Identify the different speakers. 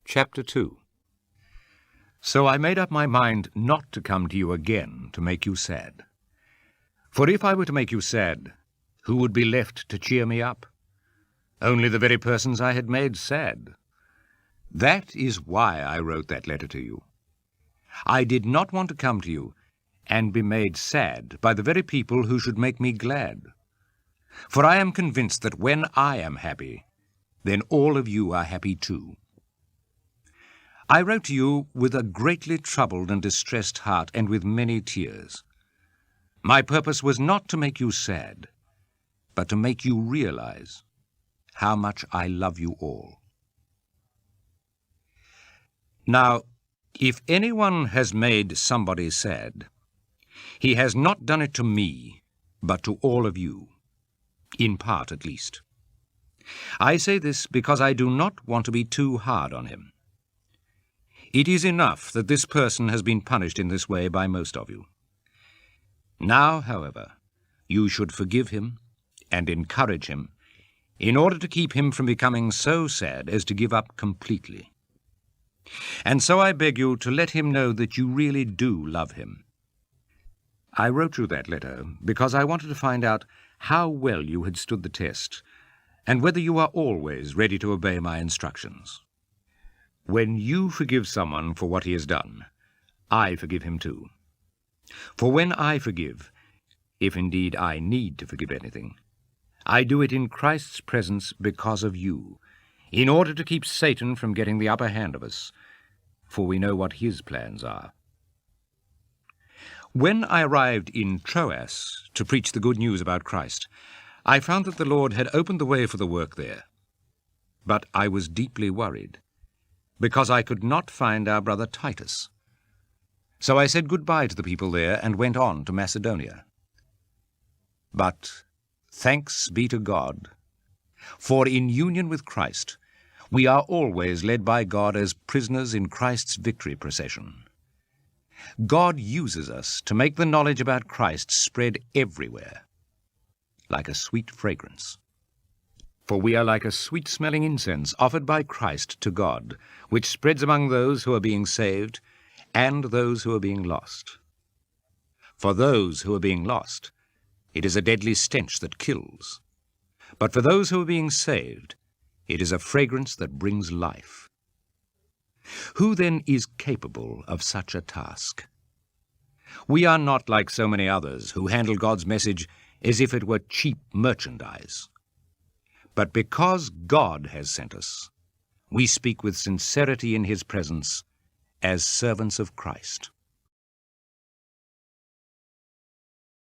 Speaker 1: Chapter 2. So I made up my mind not to come to you again to make you sad. For if I were to make you sad, who would be left to cheer me up? Only the very persons I had made sad. That is why I wrote that letter to you. I did not want to come to you and be made sad by the very people who should make me glad. For I am convinced that when I am happy, then all of you are happy too. I wrote to you with a greatly troubled and distressed heart and with many tears. My purpose was not to make you sad, but to make you realize how much I love you all. Now, if anyone has made somebody sad, he has not done it to me, but to all of you, in part at least. I say this because I do not want to be too hard on him. It is enough that this person has been punished in this way by most of you. Now, however, you should forgive him and encourage him in order to keep him from becoming so sad as to give up completely. And so I beg you to let him know that you really do love him. I wrote you that letter because I wanted to find out how well you had stood the test and whether you are always ready to obey my instructions. When you forgive someone for what he has done, I forgive him too. For when I forgive, if indeed I need to forgive anything, I do it in Christ's presence because of you, in order to keep Satan from getting the upper hand of us, for we know what his plans are. When I arrived in Troas to preach the good news about Christ, I found that the Lord had opened the way for the work there. But I was deeply worried, because I could not find our brother Titus. So I said goodbye to the people there and went on to Macedonia. But thanks be to God, for in union with Christ, we are always led by God as prisoners in Christ's victory procession. God uses us to make the knowledge about Christ spread everywhere, like a sweet fragrance. For we are like a sweet-smelling incense offered by Christ to God, which spreads among those who are being saved and those who are being lost. For those who are being lost, it is a deadly stench that kills. But for those who are being saved, it is a fragrance that brings life. Who then is capable of such a task? We are not like so many others who handle God's message as if it were cheap merchandise. But because God has sent us, we speak with sincerity in his presence as servants of Christ.